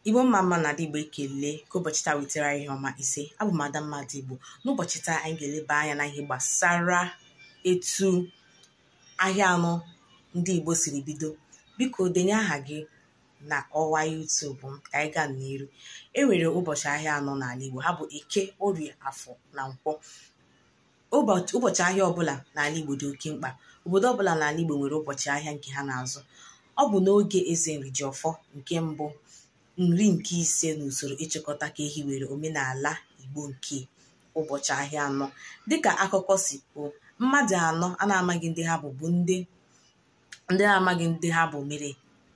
Igbo mama na Adigbo ekele ka ụbọchị taa wetara ihe ọma ise. Abụ m Adanma Adaigbo. N'ụbọchị taa anyị ga-eleba anya na ihe gbasara etu ahịa anọ ndị Igbo siri bido. Biko denye aha gị na ọwa YouTube m ka anyị gaa n'iru. E nwere ụbọchị ahịa anọ n'ala Igbo. Ha bụ Eke, Orie, Afọ na Nkwọ. Ụbọchị ahịa ọbụla n'ala Igbo dị oke mkpa. Obodo ọbụla n'ala Igbo nwere ụbọchị ahịa nke ha na-azụ. Ọ bụ n'oge eze nri ji ọfọ nke mbụ, nri nke ise n'usoro ịchịkọta ka ehi were omenala Igbo nke ụbọchị ahịa anọ. Dịka akụkọ si kwuo, mmadụ anọ a na-amaghị ndị ha bụ ndị na-amaghị ndị ha bụ mere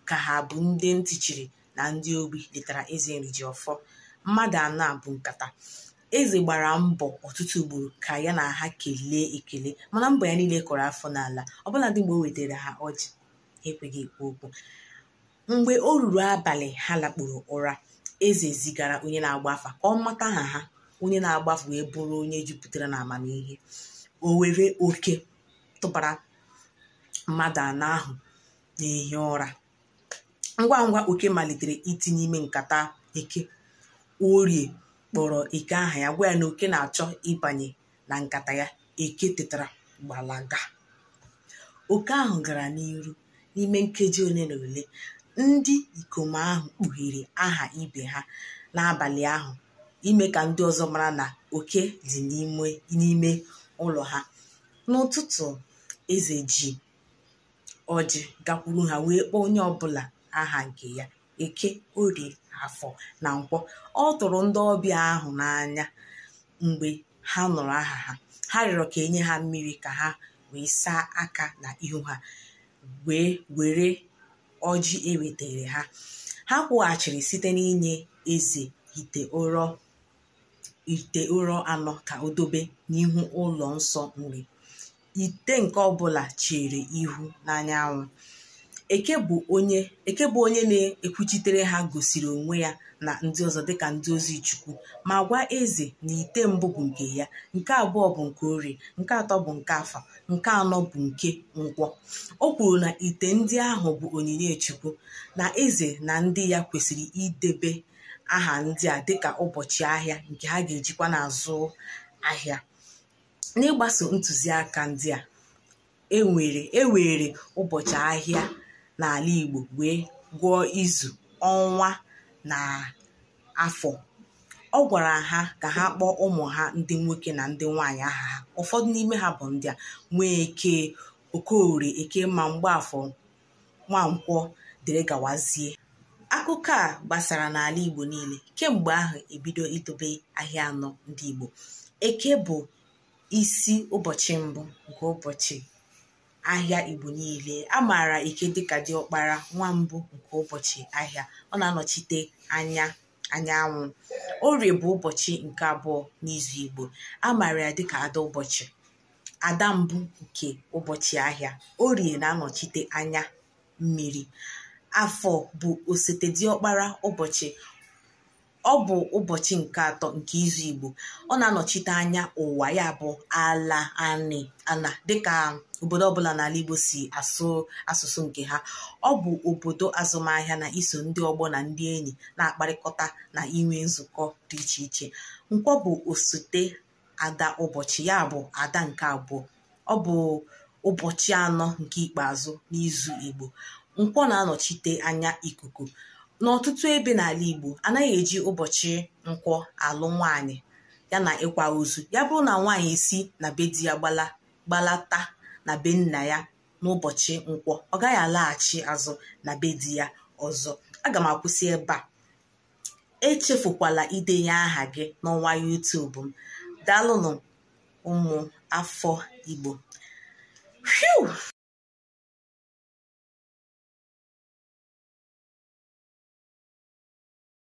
ka ha bụ ndị ntị chiri na ndị ogbi letara eze nri ji ọfọ. Mmadụ anọ a bụ nkata. Eze gbara mbọ ọtụtụ ugboro ka ya na ha kelee ekele, mana mbọ ya niile kọrọ afọ n'ala. Ọbụla ndị mgbe o wetara ha ọjị ekweghị ekwu okwu. Mgbe o ruru abalị ha lakpuru ụra, eze zigara onye na-agba afa ka ọ mata aha ha. Onye na-agba afa wee bụrụ onye jupụtara na amamihe. O were oke tụbara mmadụ anọ ahụ n'ehi ụra. Ngwa ngwa oke malitere iti n'ime nkata Eke. Orie kpọrọ Eke aha ya, gwa ya na oke na-achọ ịbanye na nkata ya. Eke tetara gbalaga. Oke ahụ gara n'iru. N'ime nkeji ole na ole, ndị ikom ahụ kpughere aha ibe ha n'abalị ahụ, ime ka ndị ọzọ mara na oke dị n'ime ụlọ ha. N'ụtụtụ, eze ji ọjị gakwuru ha wee kpọọ onye ọbụla aha nke ya: Eke, Orie, Afọ na Nkwọ. Ọ tụrụ ndị ọbịa ahụ n'anya mgbe ha nụrụ aha ha. Ha rịọrọ ka enye ha mmiri ka ha wee saa aka na ihu ha, wee were ọjị ewetere ha. Ha kwụghachiri site n'inye eze ite ụrọ anọ ka o dobe n'ihu ụlọ nsọ nri. Ite nke ọbụla chere ihu n'anyanwụ. Eke bụ onye na-ekwuchitere ha gosiri onwe ya na ndị ọzọ dịka ndị ozi Chukwu, ma gwa eze na ite mbụ bụ nke ya, nke abụọ bụ nke Orie, nke atọ bụ nke Afọ, nke anọ bụ nke Nkwọ. O kwuru na ite ndị ahụ bụ onyinye Chukwu, na eze na ndị ya kwesịrị idebe aha ndị a dịka ụbọchị ahịa nke ha ga-ejikwa n'azụ ahịa. N'ịgbaso ntụziaka ndị a, e were ụbọchị ahịa n'ala Igbo wee gụọ izu, ọnwa na afọ. Ọ gwara ha ka ha kpọọ ụmụ ha ndị nwoke na ndị nwaanyị aha ha. Ụfọdụ n'ime ha bụ ndị a: Nwee Eke, Okorie, Eke ma Mgbafọ, Nwankwọ dere gawazie. Akụkọ a gbasara n'ala Igbo niile. Kemgbe ahụ ebido idobe ahịa anọ ndị Igbo. Eke bụ isi ụbọchị mbụ nke ụbọchị ahịa Igbo niile. A maara Eke dịka diọkpara, nwa mbụ nke ụbọchị ahịa. Ọ na-anọchite anya anyanwụ. Orie bụ ụbọchị nke abụọ n'izu Igbo. A maara ya dịka ada ụbọchị, ada mbụ nke ụbọchị ahịa. Orie na-anọchite anya mmiri. Afọ bụ osote diọkpara ụbọchị. Ọ bụ ụbọchị nke atọ nke izu Igbo. Ọ na-anọchite anya ụwa, ya bụ ala ana dịka obodo ọbụla n'ala Igbo si asụ asụsụ nke ha. Ọ bụ obodo azụmahịa na iso ndị ọgbọ na ndị enyi na-akparịkọta na inwe nzukọ dị iche iche. Nkwọ bụ osote ada ụbọchị, ya bụ ada nke abụọ. Ọ bụ ụbọchị anọ nke ikpeazụ n'izu Igbo. Nkwọ na-anọchite anya ikuku. N'ọtụtụ ebe n'ala Igbo, anaghị eji ụbọchị Nkwọ alụ nwaanyị ya na ịkwa ozu. Ya bụrụ na nwaanyị si na be di ya gbalata na be nna ya n'ụbọchị Nkwọ, ọ gaghị alaghachi azụ na be di ya ọzọ. Aga m akwụsị ebe a. Echefukwala idenye aha gị n'ọwa YouTube m. Daalụnụ ụmụ afọ Igbo.